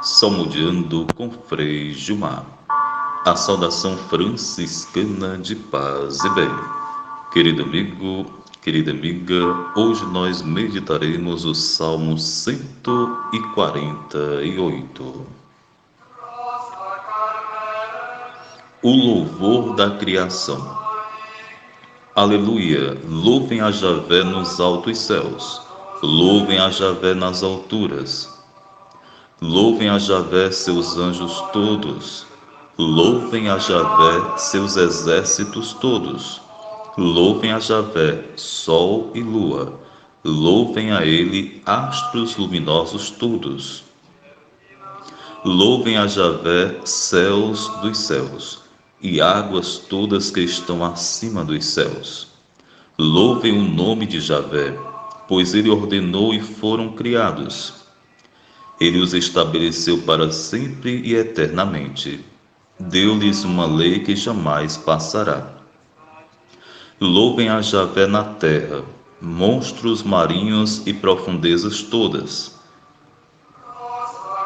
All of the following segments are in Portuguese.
Salmodiando com Frei Gilmar. A saudação franciscana de paz e bem. Querido amigo, querida amiga, hoje nós meditaremos o Salmo 148. O louvor da criação. Aleluia! Louvem a Javé nos altos céus. Louvem a Javé nas alturas. Louvem a Javé seus anjos todos. Louvem a Javé seus exércitos todos. Louvem a Javé sol e lua. Louvem a ele astros luminosos todos. Louvem a Javé céus dos céus e águas todas que estão acima dos céus. Louvem o nome de Javé, pois ele ordenou e foram criados. Ele os estabeleceu para sempre e eternamente. Deu-lhes uma lei que jamais passará. Louvem a Javé na terra, monstros marinhos e profundezas todas.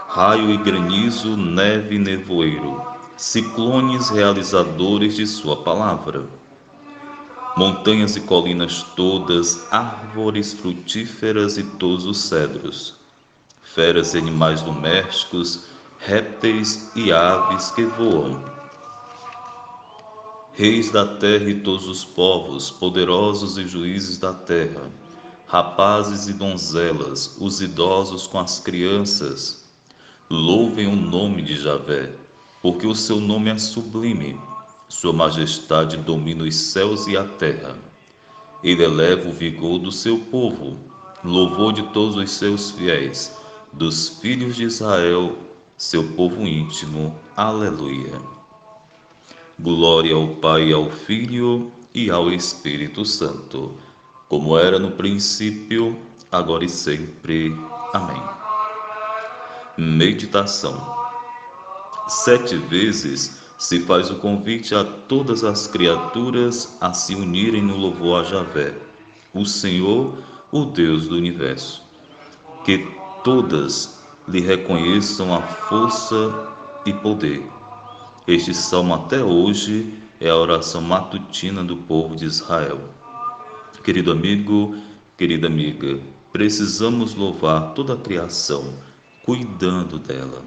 Raio e granizo, neve e nevoeiro, ciclones realizadores de sua palavra. Montanhas e colinas todas, árvores frutíferas e todos os cedros. Feras e animais domésticos, répteis e aves que voam. Reis da terra e todos os povos, poderosos e juízes da terra, rapazes e donzelas, os idosos com as crianças, louvem o nome de Javé, porque o seu nome é sublime, sua majestade domina os céus e a terra. Ele eleva o vigor do seu povo, louvor de todos os seus fiéis, dos filhos de Israel, seu povo íntimo. Aleluia. Glória ao Pai, ao Filho e ao Espírito Santo, como era no princípio, agora e sempre. Amém. Meditação. 7 vezes se faz o convite a todas as criaturas a se unirem no louvor a Javé, o Senhor, o Deus do universo. Que todas lhe reconheçam a força e poder. Este salmo até hoje é a oração matutina do povo de Israel. Querido amigo, querida amiga, precisamos louvar toda a criação, cuidando dela.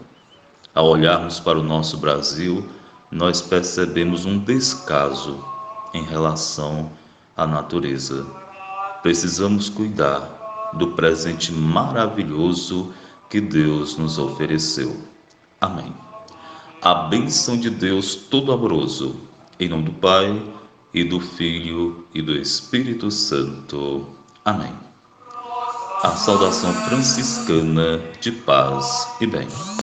Ao olharmos para o nosso Brasil, nós percebemos um descaso em relação à natureza. Precisamos cuidar do presente maravilhoso que Deus nos ofereceu. Amém. A bênção de Deus Todo-Amoroso, em nome do Pai, e do Filho, e do Espírito Santo. Amém. A saudação franciscana de paz e bem.